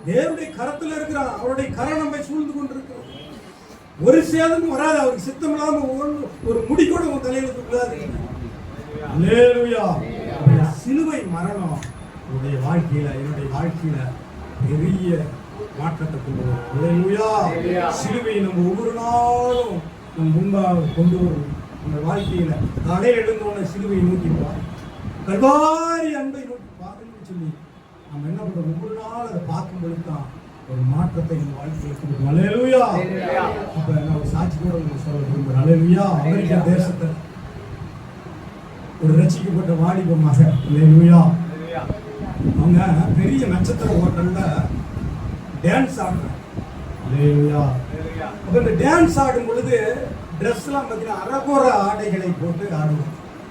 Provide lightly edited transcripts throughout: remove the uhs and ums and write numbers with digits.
தேவனுடைய கரத்தில் இருக்கிறான். அவருடைய கரம் நம்மை சூழ்ந்து கொண்டிருக்கிறோம். ஒரு சேதமும் வராது. அவருக்கு சித்தம் இல்லாம ஒரு முடி கூட உன் தலையில தூக்காது. அல்லேலூயா. சிலுவை மரணம் என்னுடைய வாழ்க்கையில பெரிய மாற்றத்தை கொண்டு வரும். அல்லேலூயா. சிலுவை நம்ம ஒவ்வொரு நாளும் நம் முன்பாக கொண்டு வரும். நம்ம வாழ்க்கையில காலை எழுந்தோட சிலுவையை நோக்கி கல்வாரி அன்பை நோக்கி பார்க்கணும்னு சொல்லி நம்ம என்ன பண்றோம்? ஒவ்வொரு நாள் அதை பார்க்கும்போது தான் ஒரு மாற்றத்தை நம்ம வாழ்க்கையில் கொடுக்கும். அல்லேலூயா. அப்ப நான் ஒரு சாட்சி கூட உங்களுக்கு சொல்ல விரும்புகிறேன். அல்லேலூயா. அமெரிக்கா தேசத்தை ஒரு ரசிக்கப்பட்ட வாலிப மகன். அல்லேலூயா. அவங்க பெரிய நட்சத்திர ஹோட்டல்ல டான்ஸ் ஆடுறாங்க. அல்லேலூயா. அப்ப இந்த டான்ஸ் ஆடும் பொழுது ட்ரெஸ் எல்லாம் பார்த்தீங்கன்னா அரகோர ஆடைகளை போட்டு ஆடுவாங்க.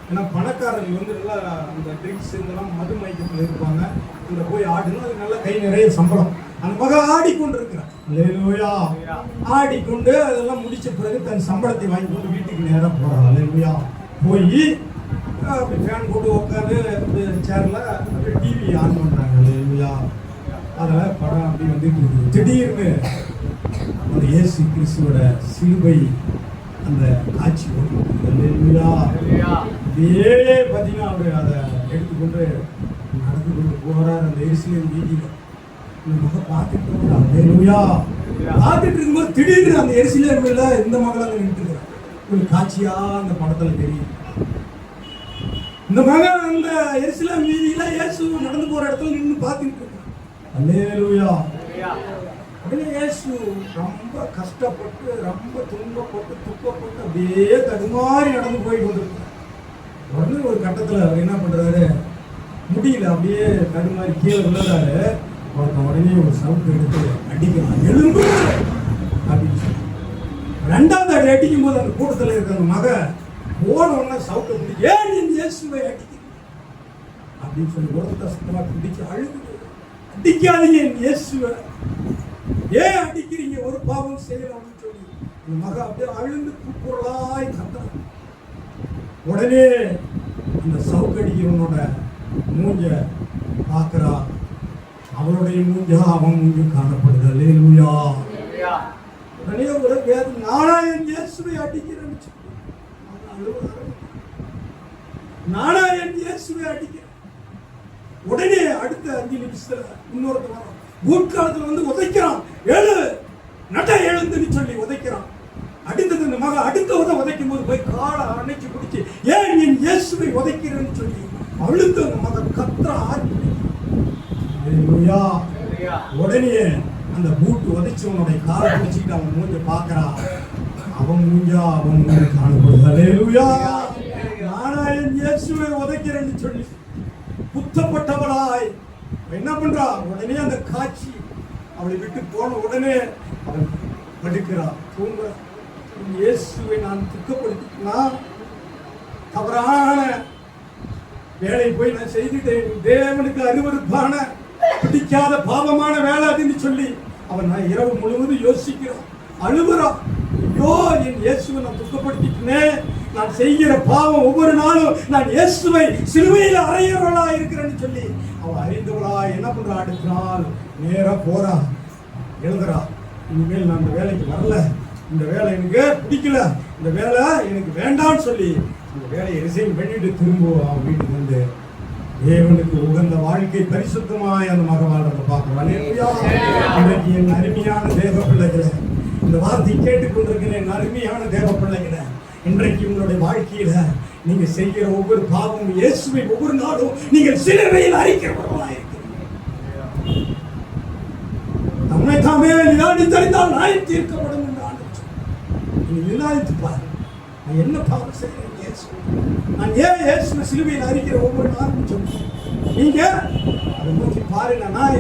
ஏன்னா பணக்காரர்கள் வந்து நல்லா அந்த ட்ரிங்க்ஸ் இதெல்லாம் மது மயக்கத்தில் இருப்பாங்க. அங்கே போய் ஆடணும். அது நல்லா கை நிறைய சம்பளம். அந்த மகன் ஆடிக்கொண்டு இருக்கிறான். அல்லேலூயா. ஆடிக்கொண்டு அதெல்லாம் முடிச்ச பிறகு தன் சம்பளத்தை வாங்கி கொண்டு வீட்டுக்கு நேராக போறான். அல்லேலூயா. போய் அப்படி ஃபேன் போட்டு உட்காந்து சேர்ல அப்படியே டிவி ஆன் பண்றாங்க. அல்லேலூயா. அதில் படம் அப்படி வந்துட்டு இருக்குது. திடீர்னு அந்த இயேசு கிறிஸ்துவோட சிலுவை அந்த காட்சி இதே பார்த்தீங்கன்னா அவர் அதை எடுத்துக்கொண்டு நடந்து கொண்டு போகிறார். அந்த எருசலேம் வீதியில் இந்த மகன் பார்த்துட்டு இருக்கும்போது திடீர்னு அந்த எருசலேம்ல இந்த மகள் அங்கே நின்றுக்கிறார். ஒரு காட்சியா அந்த படத்துல தெரியும். இந்த மகன் அந்த எருசலேம் வீதியில இயேசு நடந்து போற இடத்துல நின்று பார்த்துட்டு இருக்கான். அல்லேலூயா. உடனே இயேசு ரொம்ப கஷ்டப்பட்டு ரொம்ப துன்பப்பட்டு துக்கப்பட்டு அப்படியே தடுமாறி நடந்து போய் கொண்டிருக்கார். உடனே ஒரு கட்டத்தில் அவர் என்ன பண்றாரு? முடியல, அப்படியே தடுமாறி கீழே விழுறாரு. உடனே ஒரு சவுண்ட் எடுத்து அடிக்கிறான். எழுந்து அப்படின்னு சொல்லி ரெண்டாவது அடி அடிக்கும் போது அந்த கூட்டத்தில் இருக்கிற அந்த மகன் போன உடனே சவுட்டை பிடிச்சி ஏன் என் இயேசுவை அடிக்கிறீங்க அப்படின்னு சொல்லி ஒருத்தர் சுத்தமாக பிடிச்சி அழுது, அடிக்காதீங்க என் இயேசுவை, ஏன் அடிக்கிறீங்க, ஒரு பாவம் செய்யலாம்னு சொல்லி அந்த மகன் அப்படியே அழுந்து கூக்குரலாய் கத்துறான். உடனே அந்த சவுக்கடிக்கிறவனோட மூஞ்ச பார்க்கிறா. அவனுடைய மூஞ்சா அவன் மூஞ்சு காணப்படுது. அல்லேலூயா. உடனே ஒரு வேதம், நானா என் இயேசுவை அடிக்கிறேன்னு சொல்லி நானா என் இயேசுவை அடிக்கிறேன். உடனே அடுத்த 5 நிமிஷத்துல இன்னொருத்த வரும். பூட்காலத்துல வந்து உதைக்கிறான். எழு நட்ட எழுந்துன்னு சொல்லி உதைக்கிறான். அடித்தது இந்த மகன் அடுத்த உதைக்கும் போது போய் காலை அணைச்சு பிடிச்சி ஏன் என் இயேசுவை உதைக்கிறேன்னு சொல்லி அழுத்த அந்த மகன் கத்துற உடனே அந்த பூட்டு உதைச்சவனுடைய காலை பிடிச்சிட்டு அவன் மூஞ்ச பாக்குறான். அவன் மூஞ்சா அவன் மூஞ்ச காணப்படுது. அல்லேலூயா. நானா என் இயேசுவை உதைக்கிறேன்னு சொல்லி குத்தப்பட்டவளாய் என்ன பண்றா? உடனே அந்த காட்சி அவளை விட்டு போன உடனே அவன் படுக்கிறான், தூங்குறான். இயேசுவை நான் துக்கப்படுத்தினா தவறான வேலை போய் நான் செய்துட்டேன், தேவனுக்கு அருவருப்பான பிடிக்காத பாவமான வேலை அதுன்னு சொல்லி அவன் நான் இரவு முழுவதும் யோசிக்கிறான், அழுகுறான். ஐயோ என் இயேசுவை நான் துக்கப்படுத்திட்டேனே, நான் செய்கிற பாவம் ஒவ்வொரு நாளும் நான் இயேசுவை சிலுவையில் அறையவளா இருக்கிறேன்னு சொல்லி அவன் அறிந்தவளா என்ன பண்றா? அடுத்த நாள் நேரா போறா, எழுதுறா, இனிமேல் நான் இந்த வேலைக்கு வரல, இந்த வேலை எனக்கு பிடிக்கல, இந்த வேலை எனக்கு வேண்டாம்னு சொல்லி இந்த வேலையை ரிசைன் பண்ணிட்டு திரும்ப அவன் வீட்டுக்கு வந்து தேவனுக்கு உகந்த வாழ்க்கை பரிசுத்தமாய் அந்த மக வாழ்றதை பார்க்கலாம். இன்றைக்கு என் அருமையான தேவ பிள்ளைகளை, இந்த வார்த்தை கேட்டுக்கொண்டிருக்கிற என் அருமையான தேவ பிள்ளைகளை, இன்றைக்கு உங்களுடைய வாழ்க்கையில நீங்க செய்கிற ஒவ்வொரு பாவமும் இயேசுவை ஒவ்வொரு நாளும் நீங்கள் சிலுவையில் அறிக்கிறவர்களாக இருக்கிறீர்கள். நம்மை தாமே நிதானித்தறிந்தால் நியாயம் தீர்க்கப்படும் என்று ஆண்டவர். நீங்க நிதானித்து பாருங்க, நான் என்ன பாவம் செய்கிறேன், நான் ஏன் இயேசுவை சிலுவையில் அறிக்கிற ஒவ்வொரு நாளும் சொல்லி நீங்க அதை நோக்கி பாருங்க. நான்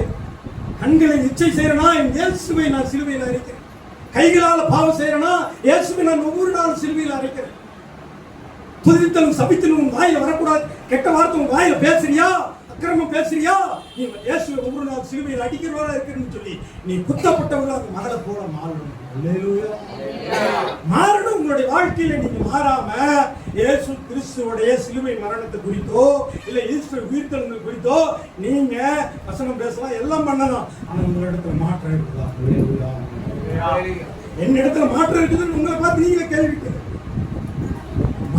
கண்களை இச்சை செய்யறேனா என் இயேசுவை நான் சிலுவையில் அறிக்கிறேன், கைகளால் பாவம் செய்யறேனா இயேசுவை நான் ஒவ்வொரு நாளும் சிலுவையில் அரைக்கிறேன். துதித்தலும் சபித்தலும் வாயில வரக்கூடாது, கெட்ட வார்த்தை வாயில பேசுறியா அக்கிரமம் பேசுறியா, நீ இயேசுவை ஒவ்வொரு நாள் சிலுவையில் அடிக்கிறவரா இருக்குன்னு சொல்லி நீ குத்தப்பட்டவர்கள் அந்த மகளை போல மாறணும். மாறணும். உங்களுடைய வாழ்க்கையில நீங்க மாறாம இயேசு கிறிஸ்துவோடைய சிலுவை மரணத்தை குறித்தோ இல்ல ஈஸ்டர் உயிர்த்தெழுதல் குறித்தோ நீங்க வசனம் பேசலாம், எல்லாம் பண்ணலாம். ஆனா உங்க இடத்துல மாற்றம் இருக்குதா? என்ன இடத்துல மாற்றம் இருக்குதுன்னு உங்களை பார்த்து நீங்க கேள்வி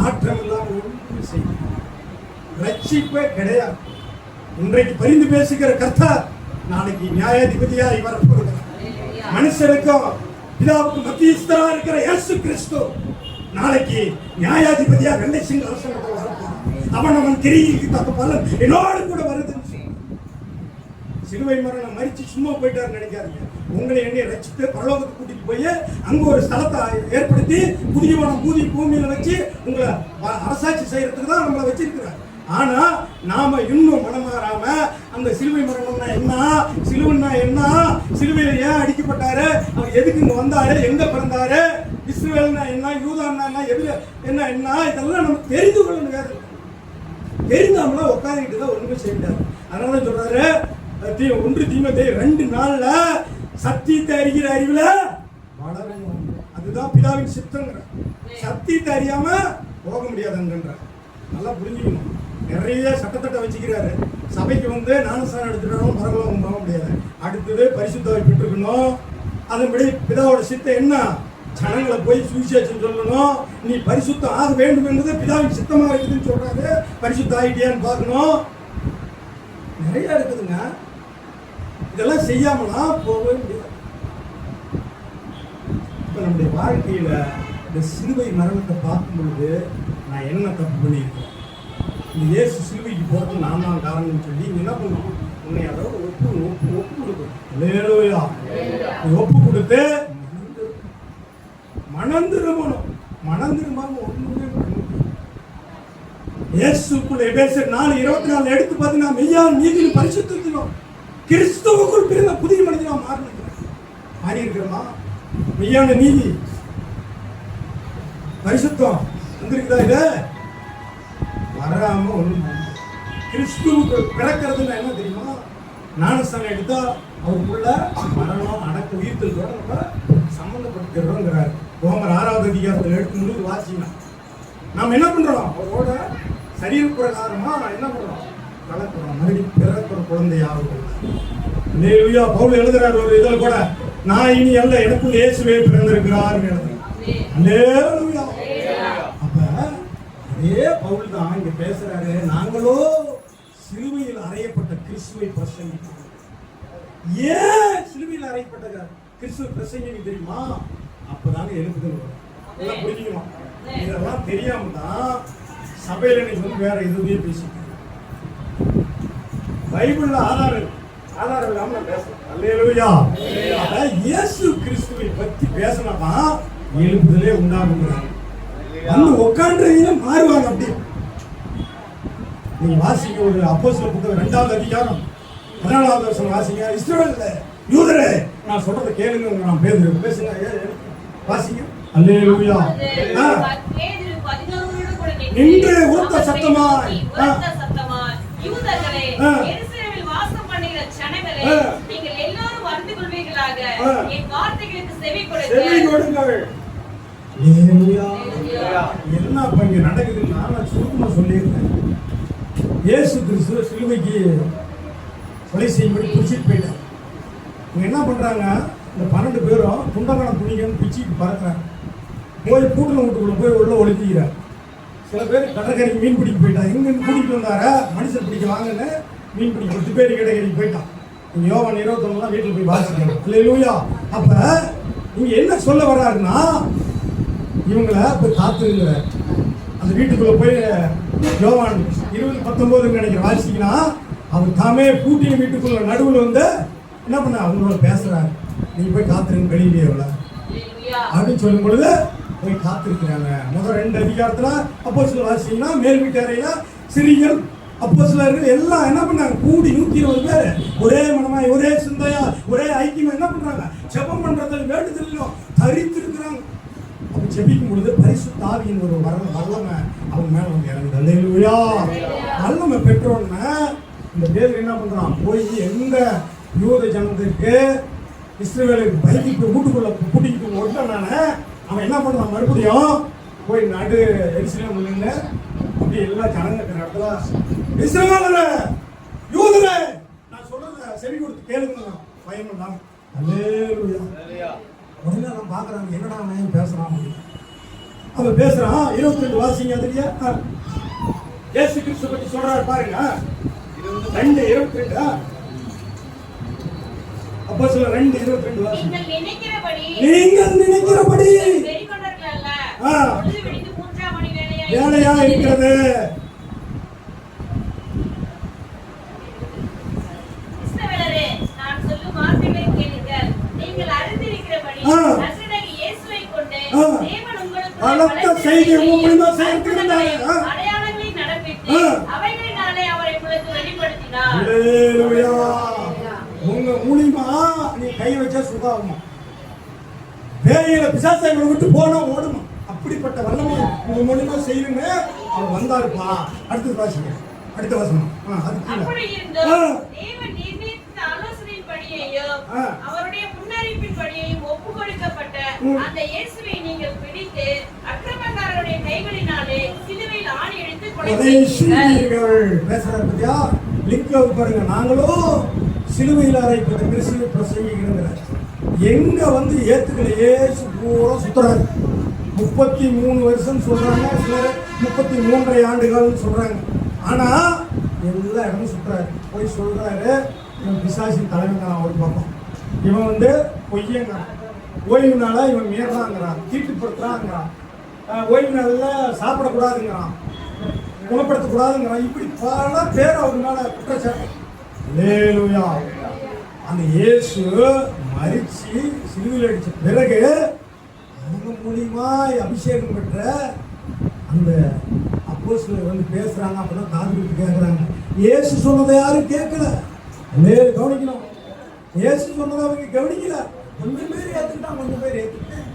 மாற்றம் இல்லாம ஒன்றும் செய்ய ரட்சிப்பே கிடையாது. இன்றைக்கு பரிந்து பேசுகிற கர்த்தர் நாளைக்கு நியாயாதிபதியாய் வரப்போகிறார். மனுஷனுக்கும் பிதாவுக்கு மத்தியஸ்தரா இருக்கிற இயேசு கிறிஸ்து நாளைக்கு நியாயாதிபதியா வெள்ளை சிங்காசனத்தில் வரப்போகிறார். அவன் கிரியைக்கு தக்க பலன் என்னோடு கூட வருதுன்னு சிலுவை மரணம் மறிச்சு சும்மா போயிட்டாரு நினைக்காதீங்க. உங்களை என்னை ரட்சித்து பரலோகத்துக்கு கூட்டிட்டு போய் அங்க ஒரு ஸ்தலத்தை ஏற்படுத்தி புதிய வனம் பூதி பூமியில வச்சு உங்களை அரசாட்சி செய்யறதுக்கு தான் நம்மளை வச்சிருக்கிறார். ஆனா நாம இன்னும் மனமாறாம அந்த சிலுவை மரணம்னா என்ன, சிலுவைன்னா என்ன, சிலுவையில ஏன் அடிக்கப்பட்டாரு, அவர் எதுக்கு இங்க வந்தாரு, எங்க பிறந்தாரு, இஸ்ரவேல்னா என்ன, யூதான்னா என்ன, எதுல என்ன என்ன, இதெல்லாம் நமக்கு தெரிந்து கொள்ளணும். வேற தெரிந்தாமல உட்காந்துக்கிட்டு தான் ஒண்ணுமே செய்ய முடியாது. அதனால சொல்றாரு 1 தீமோத்தேயு 2:4 சத்தியத்தை அறிகிற அறிவுல வளரணும். அதுதான் பிதாவின் சித்தங்கிற. சத்தியத்தை அறியாம போக முடியாதுன்ற நல்லா புரிஞ்சுக்கணும். நிறைய சட்டத்திட்ட வச்சுக்கிறாரு. சபைக்கு வந்து ஞானஸ்நானம் எடுத்துட்டாலும் பரலோகம் போக முடியாது. அடுத்தது பரிசுத்தாவை பெற்றுக்கணும். அதன்படி பிதாவோட சித்தம் என்ன, ஜனங்களை போய் சுவிசேஷம் சொல்லணும். நீ பரிசுத்தம் ஆக வேண்டும் என்பது பிதாவின் சித்தமா இருக்குதுன்னு சொல்றாரு. பரிசுத்த ஆகிட்டியான்னு பார்க்கணும். நிறைய இருக்குதுங்க. இதெல்லாம் செய்யாமலாம் போகவே முடியாது. இப்ப நம்முடைய வாழ்க்கையில இந்த சிலுவை மரணத்தை பார்க்கும் பொழுது நான் என்ன தப்பு பண்ணியிருக்கேன், இந்த இயேசு சிலுவைக்கு போறது நான் தான் காரணம்னு சொல்லி என்ன பண்ணணும், உன்னை அதோட ஒப்பு கொடுக்கணும். அல்லேலூயா. ஒப்பு கொடுத்து மனம் திரும்பணும். மனம் திரும்பாம ஒண்ணுமே இயேசுக்குள்ள எபேசியர் 4:24 எடுத்து பார்த்து நான் மெய்யான நீதியில் பரிசுத்தத்திலும் கிறிஸ்துவுக்குள் பிறந்த புதிய மனிதனா மாறி இருக்கிறோமா? மெய்யான நீதி பரிசுத்தம் வந்திருக்குதா? இது வராம ஒண்ணும் கிறிஸ்துவுக்கு பிறக்கிறதுன்னு என்ன தெரியுமா? ஞானஸ்தானம் எடுத்தா அவருக்குள்ள மரணம் அடக்க உயிர்த்தலோட நம்ம சம்பந்தப்படுத்துறோங்கிறார். ரோமர் 6வது அதிகாரத்தில் எடுத்து வாசினா நாம் என்ன பண்றோம், அவரோட சரீர பிரகாரமா என்ன பண்றோம், கலக்கிறோம். மறுபடியும் பிறக்கிற குழந்தையாகும். அல்லேலூயா. பவுல் எழுதுறார் ஒரு இதில் கூட, நான் இனி அல்ல எனக்குள் இயேசுவே பிறந்திருக்கிறார் எழுதுறார். அல்லேலூயா. அப்ப அதே பவுல் தான் இங்க பேசுறாரு, நாங்களோ சிலுவையில் அறையப்பட்ட கிறிஸ்துவை பிரசங்கிக்கிறோம். ஏன் சிலுவையில் அறையப்பட்ட கிறிஸ்துவ பிரசங்கிக்க தெரியுமா? அப்பதாங்க எழுப்புதல் வரும். இதெல்லாம் புரிஞ்சுக்கணும். இதெல்லாம் தெரியாம தான் சபையில நீங்க வந்து வேற எதுவுமே பேசிக்க. பைபிள்ல ஆதாரம் இல்லாம நான் பேசுறேன். அல்லேலூயா. இயேசு கிறிஸ்துவை பத்தி பேசினாதான் எழுப்புதலே உண்டாகுங்கிறாங்க. வந்து உட்காந்துறீங்க மாறுவாங்க. அப்படி நீங்க வாசிக்க ஒரு அப்போஸ்தலர் புத்தகம் 2வது அதிகாரம் 14வது வசனம் வாசிங்க. இஸ்ரவேல்ல யூதரே நான் சொல்றதை கேளுங்க, நான் பேசுங்க வாசிங்க. அல்லேலூயா. நின்று உரத்த சத்தமாய் யூதர்களே, எருசலேமில் வாசம் பண்ணுகிற ஜனங்களே, நீங்கள் எல்லாரும் அறிந்து கொள்வீர்களாக, என் வார்த்தைகளுக்கு செவி கொடுங்கள். என்ன இங்க நடக்குதுன்னு நான் சுருக்கமா சொல்லியிருந்தேன். இயேசு கிறிஸ்து சிலுவைக்கு கொலை செய்யும்படி பிடிச்சிட்டு போயிட்டார். இவங்க என்ன பண்றாங்க, இந்த 12 பேரும் துண்டகணம் துணிகன்னு பிச்சுட்டு பறக்கிறாங்க. போய் கூட்டில் வீட்டுக்குள்ள போய் உள்ள ஒழிக்கிறார். சில பேர் கடற்கரைக்கு மீன் பிடிக்க போயிட்டான். இங்க கூட்டிட்டு வந்தார மனுஷன் பிடிக்க வாங்கன்னு மீன் பிடிக்க 10 பேர் கடற்கரைக்கு போயிட்டான். இங்க யோவான் 21 வீட்டில் போய் வாசிக்கணும். அல்லேலூயா. அப்ப இங்க என்ன சொல்ல வர்றாருன்னா, இவங்களை போய் காத்துருங்கிற அந்த வீட்டுக்குள்ள போய் யோவான் 20:19 நினைக்கிற வாசிக்கினா, அவர் தாமே கூட்டிய வீட்டுக்குள்ள நடுவில் வந்து என்ன பண்ண அவங்களோட பேசுறாரு. நீங்க போய் காத்துருங்க வெளியிலே அப்படின்னு சொல்லும் பொழுது போய் காத்திருக்கிறாங்க. முதல் 2 அதிகாரத்துல அப்போஸ்தலர் வாசிங்கன்னா மேல் வீட்டு அறையில சிறியர் அப்போஸ்தலர்கள் எல்லாம் என்ன பண்ணாங்க, கூடி 120 பேர் ஒரே மனமாய் ஒரே சிந்தையா ஒரே ஐக்கியமா என்ன பண்றாங்க, ஜெபம் பண்றதுல வேண்டுதலும் தரித்திருக்கிறாங்க. அப்ப ஜெபிக்கும் பொழுது பரிசுத்த ஆவியின் ஒரு வல்லமை அவங்க மேல வந்து இறங்குது. அல்லேலூயா. வல்லமை பெற்றோன்னு இந்த பேர் என்ன பண்றான்? போய் எந்த யூத ஜனத்திற்கு இஸ்ரவேலுக்கு பயந்துட்டு வீட்டுக்குள்ள கூட்டிட்டு ஓட்டானே அவன் என்ன பண்றான்? மறுபடியும் போய் நடு எருசலேம் நின்று அப்படி எல்லா ஜனங்க இருக்கிற இடத்துல இஸ்ரவேலரே யூதரே நான் சொல்றத செவி கொடுத்து கேளுங்க பயம் தான். அல்லேலூயா. உடனே நான் பார்க்குறாங்க என்னடா அவன் பேசுறான். அவன் பேசுறான் 22 வாசிங்க. அதுலயா இயேசு கிறிஸ்து பற்றி சொல்றாரு பாருங்க. 2:22 அப்போஸ்தலர் 2:22 வாசிங்க. நீங்கள் நினைக்கிறபடி வேலையா இருக்கிறது. பலத்த செய்தி மூலமா செய்திருந்தாங்க. அடையாளங்களை நடப்பித்து அவைகளினாலே அவரை உங்களுக்கு வெளிப்படுத்தினார். அல்லேலூயா. உங்க மூலியமா நீ கை வச்சா சுகாகுமா? பேயில பிசாசங்களை விட்டு போனா ஓடுமா? அப்படிப்பட்ட வல்லமை உங்க மூலியமா செய்யுங்க. அவர் வந்தாருப்பா. அடுத்து வாசிங்க. அடுத்த வசனம். அப்படி இருந்தும் தேவன் நிர்ணயித்த ஆலோசனையின்படியேயும் அவருடைய முன்னறிவிப்பின்படியேயும் ஒப்புக் கொடுக்கப்பட்ட அந்த இயேசுவை நீங்கள் பிடித்து அக்கிரமக்காரருடைய கைகளினாலே சிலுவையில் ஆணி அடித்து கொலைசெய்தீர்கள். பேசுறாரு பத்தியா? லிங்க் பாருங்க. நாங்களும் சிலுவையில் அறைப்பட்ட கிறிஸ்துவை பிரசங்கிக்கிறோம். எங்க வந்து ஏத்துக்கலையே பூரா சுத்துறாரு. 33 வருஷம் சொல்றாங்க, சிலர் 33.5 ஆண்டுகள் சொல்றாங்க. ஆனா எல்லா இடமும் சுற்றுறாரு. போய் சொல்றாரு இவன் பிசாசின் தலைவன் ஒரு பக்கம், இவன் வந்து பொய்யங்கிறான், ஓய்வு நாள இவன் மீறாங்கிறான், தீட்டுப்படுத்துறாங்கிறான், ஓய்வு நாள்ல சாப்பிடக்கூடாதுங்கிறான், குணப்படுத்தக்கூடாதுங்கிறான். இப்படி பல பேர் அவர் மேல குற்றச்சாட்டு. அல்லேலூயா. அந்த இயேசு மரிச்சு சிலுவையில் அடிச்ச பிறகு அவங்க மூலியமா அபிஷேகம் பெற்ற அந்த அப்போஸ்தலர் வந்து பேசுறாங்க. அப்பதான் காது கொடுத்து கேட்கறாங்க. இயேசு சொன்னதை யாரும் கேட்கல. கவனிக்கணும். இயேசு சொன்னதை அவங்க கவனிக்கல. கொஞ்சம் பேர் ஏத்துக்கிட்டாங்க, கொஞ்சம் பேர் ஏத்துக்கிட்டாங்க,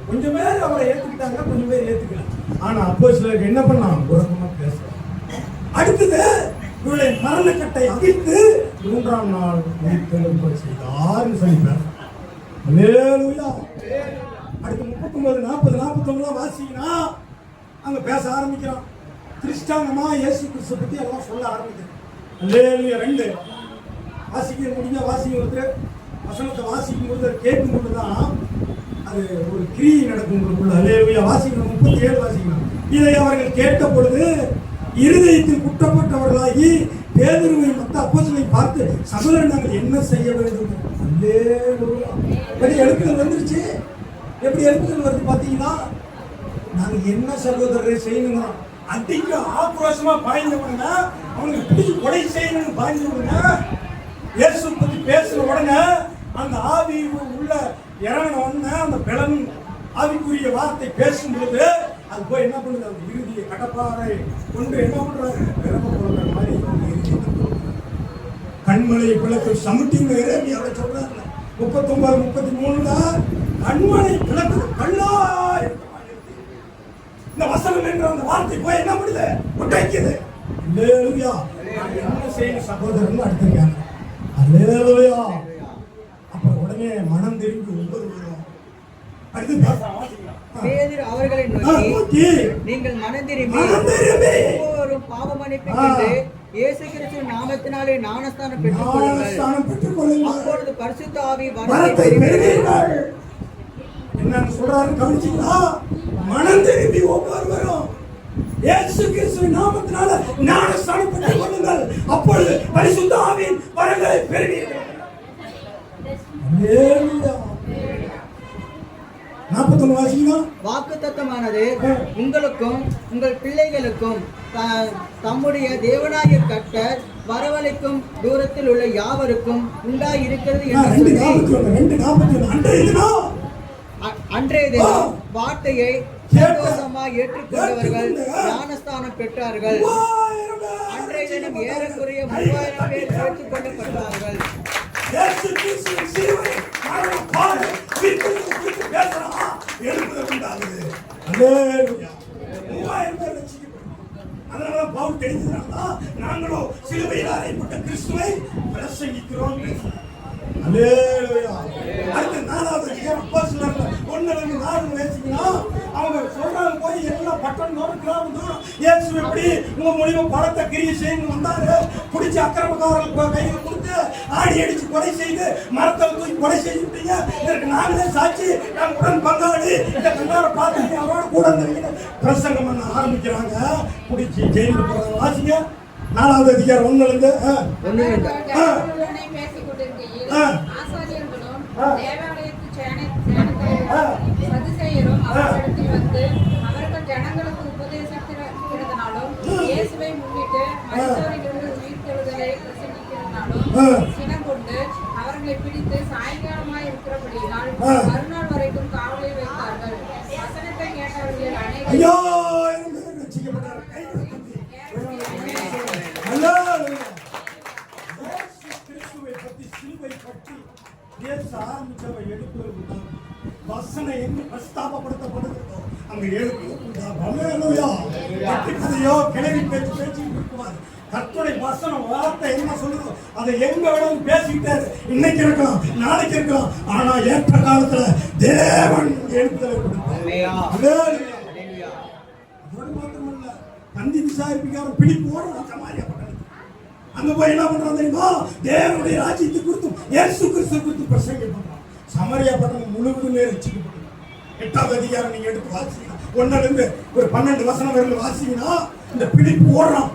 கொஞ்சம் பேர் அவரை ஏத்துக்கிட்டாங்க, கொஞ்சம் பேர் ஏத்துக்கல. ஆனா அப்போஸ்தலருக்கு என்ன பண்ணாங்க? உரமா பேசுறாங்க. அடுத்தது இவளை மரணக்கட்டை அவிழ்த்து 3ஆம் நாள் உயிர்த்தெழும்படி செய்தார்னு சொல்லி பேசுறாங்க. அல்லேலூயா. அடுத்து 39, 40, 41 வாசிங்கன்னா அங்க பேச ஆரம்பிக்கிறான். கிறிஸ்டாங்கமா இயேசு கிறிஸ்து பத்தி எல்லாம் சொல்ல ஆரம்பிக்கிறான். அல்லேலூயா. 2 வாசிக்க முடிஞ்ச வாசிக்க ஒருத்தர் வசனத்தை வாசிக்கும் போது கேட்கும் போதுதான் அது ஒரு கிரியை நடக்கும் உங்களுக்குள்ள. அல்லேலூயா. வாசிக்கணும். 37 வாசிக்கணும். இதை அவர்கள் கேட்ட பொழுது இருதயத்தில் குற்றப்பட்டவர்களாகி பேதுருவை மற்ற அப்போஸ்தலரை பார்த்து சகோதரர் நாங்கள் என்ன செய்ய வேண்டும்? அல்லேலூயா. எழுப்புதல் வந்துருச்சு. எப்படி எழுப்புதல் வருது பாத்தீங்கன்னா, நாங்க என்ன சகோதரரை செய்யணுங்க? அதிக ஆக்ரோஷமா பாய்ந்தவங்க அவங்களுக்கு பிடிச்சி கொலை செய்யணும்னு பாய்ந்தவங்க இயேசு பத்தி பேசுற உடனே அந்த ஆவி உள்ள இறங்கின உடனே அந்த பிளன் ஆவிக்குரிய வார்த்தை பேசும்போது அது போய் என்ன பண்ணுது? அந்த இறுதியை கடப்பாறை கொண்டு என்ன பண்றாங்க? பிறப்பு போடுற மாதிரி கண்மலை பிளக்கு சமுட்டிங்க இறைவியாவை சொல்றாங்க. 39, 33 கண்மலை பிளக்கு கண்ணாய் இந்த வசனம் என்ற அந்த வார்த்தை போய் என்ன பண்ணுது? உடைக்குது. அல்லேலூயா. என்ன செய்ய சகோதரன் அடுத்திருக்காங்க. அல்லேலூயா. அப்புறம் உடனே மனம் திரும்பி 9 வரும். அடுத்து பேதுரு அவர்களை நோக்கி நீங்கள் மனம் திரும்பி ஒவ்வொருவரும் பாவ மன்னிப்புக்கென்று இயேசு கிறிஸ்துவின் நாமத்தினாலே ஞானஸ்தானம் பெற்றுக் கொள்ளுங்கள். அப்பொழுது பரிசுத்த ஆவி வரத்தை பெறுவீர்கள். என்னன்னு சொல்றாரு கவனிச்சீங்களா? மனம் திரும்பி ஒவ்வொருவரும் இயேசு கிறிஸ்துவின் நாமத்தினால ஞானஸ்தானம் பெற்றுக் கொள்ளுங்கள். அப்பொழுது பரிசுத்த ஆவியின் வரங்களை பெறுவீர்கள். அல்லேலூயா. 41 வாசிங்க. வாக்குத்தத்தமானது உங்களுக்கும் உங்கள் பிள்ளைகளுக்கும் தம்முடைய தேவனாகிய கர்த்தர் வரவழைக்கும் தூரத்தில் உள்ள யாவருக்கும் உண்டாய் இருக்கிறது என்று அன்றைய தினம் வார்த்தையை சந்தோஷமாக ஏற்றுக்கொண்டவர்கள் ஞானஸ்தானம் பெற்றார்கள். அன்றைய தினம் ஏறக்குறைய 3000 பேர் சேர்த்துக் கொள்ளப்பட்டார்கள். அதனால பவுல் தெரிஞ்சதுனால நாங்களும் சிலுவையில் அறையப்பட்ட கிறிஸ்துவை பிரசங்கிக்கிறோம். அல்லேலூயா. அடுத்து 4வது அதிகாரம் அப்போஸ்தலர்கள் 1:4 பேசிங்கன்னா அவங்க சொல்றாங்க, போய் எல்லாம் பட்டம் தூரம் கிராமம் தூரம் இயேசு எப்படி உங்க மூலியமா படத்தை கிரியை செய்து வந்தாரு, பிடிச்சி அக்கிரமக்காரர்கள் கையில் கொடுத்து ஆடி அடிச்சு கொலை செய்து மரத்தை தூக்கி கொலை செய்துட்டீங்க, இதற்கு நாங்களே சாட்சி, நாங்கள் உடன் பங்காளி, இந்த கண்டார பார்த்து அவரோட கூட இருந்தீங்க பிரசங்கம் பண்ண ஆரம்பிக்கிறாங்க. பிடிச்சி ஜெயிலுக்கு போறாங்க. வாசிங்க 4வது அதிகாரம் 1 ஆசாரியர்களும் தேவாலயத்து சதுசேயரும் அவரிடத்தில் வந்து அவர்கள் ஜனங்களுக்கு உபதேசிக்கிறதுனாலும் இயேசுவை முன்னிட்டு மரித்தோரிலிருந்து உயிர்த்தெழுதலை பிரசங்கிக்கிறதுனாலும் சினம் கொண்டு அவர்களை பிடித்து சாயங்காலமாய் இருக்கிறபடியினால் மறுநாள் வரைக்கும் காவலில் வைத்தார்கள். வசனத்தை கேட்டவர்கள் அனைவரும் வசனம் எங்கு பிரஸ்தாபப்படுத்தப்படுகிறதோ அங்க எழுப்புதையோ கிளவி பேச்சு பேச்சுக்கிட்டு இருக்குவாரு. கர்த்தருடைய வசனம் வார்த்தை என்ன சொல்லுதோ அதை எங்க வேணும் பேசிக்கிட்டாரு. இன்னைக்கு இருக்கலாம், நாளைக்கு இருக்கலாம், ஆனா ஏற்ற காலத்துல தேவன் எழுப்புதலை கொடுத்தார். அதோடு மாத்திரமல்ல, கந்தி விசாரிப்புக்காரன் பிடிப்போடு சமாரியா அங்க போய் என்ன பண்றாங்க தெரியுமா? தேவனுடைய ராஜ்யத்தை குறித்தும் இயேசு கிறிஸ்து குறித்து பிரசங்கம் பண்றாங்க. சமாரியா பட்டணம் முழுவதுமே ரட்சிக்கப்பட்டது. 8வது அதிகாரம் நீங்க எடுத்து வாசிங்க, 1 ஒரு 12 வசனம் வரையில வாசிங்கன்னா இந்த பிடிப்பு ஓடுறான்.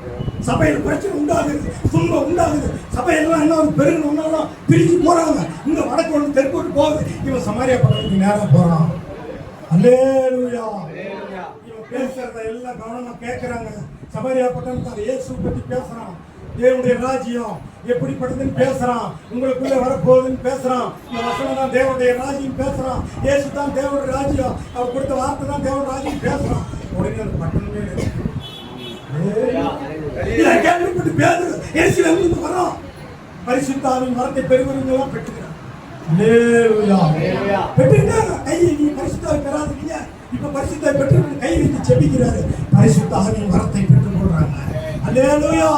சபையில் பிரச்சனை உண்டாகுது, துன்பம் உண்டாகுது, சபையெல்லாம் என்ன பெருகணும்னாலும் பிரிஞ்சு போறாங்க. இங்க வடக்கு ஒன்று தெற்கு போகுது. இவன் சமாரியா பட்டணத்துக்கு நேரா போறான். அல்லேலூயா. இவன் பேசுறத எல்லாம் கவனமா கேட்கிறாங்க. சமாரியா பட்டணத்தார் இயேசு பத்தி பேசுறான், தேவனுடைய ராஜ்யம் எப்படிப்பட்டதுன்னு பேசுறான், உங்களுக்குள்ள வரப்போகுதுன்னு பேசுறான். இந்த வசனம் தான் தேவனுடைய ராஜ்யம் பேசுறான், இயேசு தான் தேவனுடைய ராஜ்யம், அவர் கொடுத்த வார்த்தை தான் தேவனுடைய ராஜ்யம் பேசுறான். உடனே அந்த பட்டணமே கேள்விப்பட்டு பேரு இயேசுவிலிருந்து வரோம், பரிசுத்த ஆவியின் வரத்தை பெறுவீங்களா பெற்றுக்கிறாங்க. பெற்றுக்கிட்டாங்க. கையை நீ பரிசுத்தாவை பெறாதீங்க, இப்ப பரிசுத்தாவை பெற்று கை வைத்து செபிக்கிறாரு, பரிசுத்த ஆவியின் வரத்தை பெற்றுக் கொள்றாங்க. அல்லேலூயா.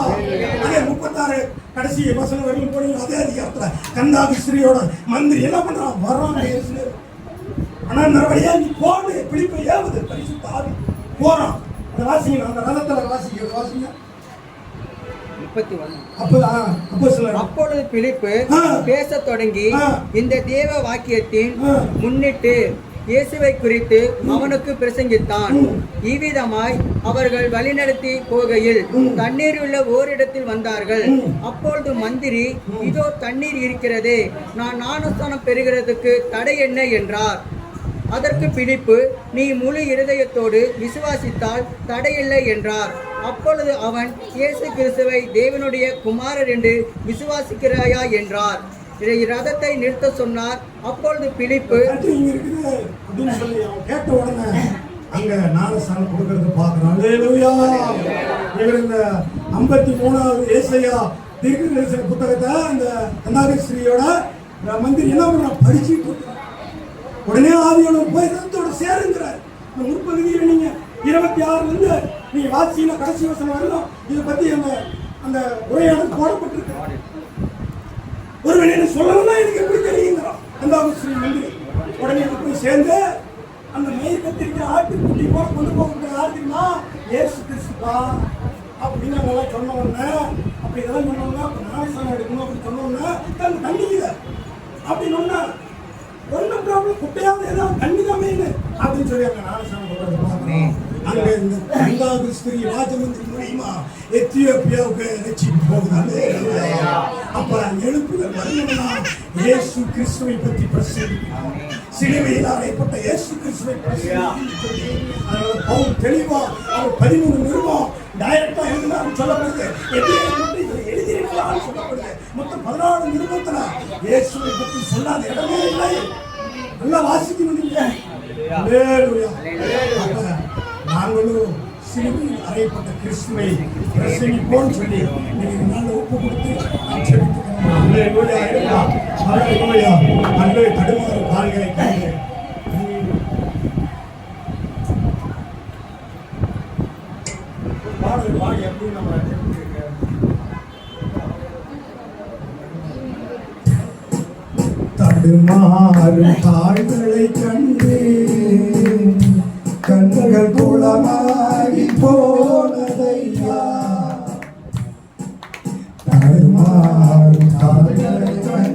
அதே 36 கடைசி வசனம் வரைக்கும் போனீங்க. அதே அதிகாரத்துல கந்தாதி ஸ்ரீயோட மந்திரி என்ன பண்றான்? வர்றான். ஆனா நிறைய நீ போடு பிடிப்பை ஏவுது பரிசுத்த ஆவி போறான். அந்த வாசிங்க, அந்த ரதத்துல வாசிங்க, வாசிங்க. அப்பொழுது பிலிப்பு பேசத் தொடங்கி இந்த தேவ வாக்கியத்தின் முன்னிட்டு இயேசுவை குறித்து அவனுக்கு பிரசங்கித்தான். இவ்விதமாய் அவர்கள் வழிநடத்தி போகையில் தண்ணீர் உள்ள ஓரிடத்தில் வந்தார்கள். அப்பொழுது மந்திரி, இதோ தண்ணீர் இருக்கிறதே, நான் ஞானஸ்நானம் பெறுகிறதுக்கு தடை என்ன என்றார். அதற்கு பிலிப்பு, நீ முழு இருதயத்தோடு விசுவாசித்தால் தடையில்லை என்றார். அப்பொழுது அவன், இயேசு கிறிஸ்துவை தேவனுடைய குமாரர் என்று விசுவாசிக்கிறாயா என்றார். இதை ரதத்தை நிறுத்த சொன்னார். அப்பொழுது பிலிப்பு கேட்ட உடனே அங்க ஞானஸ்நானம் கொடுக்கறது பார்க்கிறோம். அல்லேலூயா. இவர் இந்த 53வது ஏசாயா தீர்க்கதரிசன புத்தகத்தை அந்த கந்தாகஸ்ரீயோட மந்திரி என்ன பண்றான்? படிச்சுட்டு இருக்கான். உடனே ஆவியானவர் போய் ரதத்தோட சேருங்கிறார். இந்த முற்பகுதியில் நீங்க 26ல நீங்க வாசின கடைசி வசனம் வரலாம் இதை பத்தி அந்த உரையாடல் போடப்பட்டிருக்கு. ஒருவன் என்ன சொல்லலாம் எனக்கு எப்படி தெரியுங்கிறான் கந்தாகஸ்ரீ மந்திரி. உடனே போய் சேர்ந்து அந்த மயிர் கத்திரிக்கிற ஆட்டுக்குட்டி போல கொண்டு போகிற ஆட்டுனா இயேசு கிறிஸ்துவா அப்படின்னு அவங்களாம் சொன்ன உடனே அப்படி இதெல்லாம் சொன்னோம்னா ஞானஸ்நானம் எடுக்கணும் அப்படின்னு சொன்னோம்னா தண்ணிக்குது அப்படின்னு ஒன்னா ஒன்றும் ப்ராப்ளம் குட்டையாவது ஏதாவது தண்ணி தான் மெயின் அப்படின்னு சொல்லி அங்கே ஞானஸ்நானம் கொடுக்கறது பார்க்கணும். அங்கே இந்த கந்தாகஸ்ரீ ராஜமந்திரி மூலியமா எத்தியோப்பியாவுக்கு ரட்சிப்பு போகுது. அப்ப எழுப்புதல் வரணும்னா இயேசு கிறிஸ்துவை பற்றி பிரசங்கிக்கணும். சிலுவையில் அறையப்பட்ட இயேசு கிறிஸ்துவை பிரசங்கிக்கணும். அதனால பவுல் தெளிவா அவர் 13 நிருபம் டைரக்டா எழுதினார் சொல்லப்படுது. எழுதியிருக்கலாம் சொல்லப்படுது. மொத்தம் 14 நிருபத்துல இயேசுவை பற்றி சொல்லாத இடமே இல்லை. நல்லா வாசிக்கணும் நீங்க. நாங்களும் சிலுவையில் அறையப்பட்ட கிறிஸ்துவை பிரசங்கிப்போம் சொல்லி நீங்க நல்ல ஒப்பு கொடுத்து தடுமாறு கால்களை கண்டு பாடல் பாடிய தடுமாறும் தாழ்களை கண்டு கண்கள் குளமாகி போனதையா. தடுமாறும் தாழ்களை கண்டு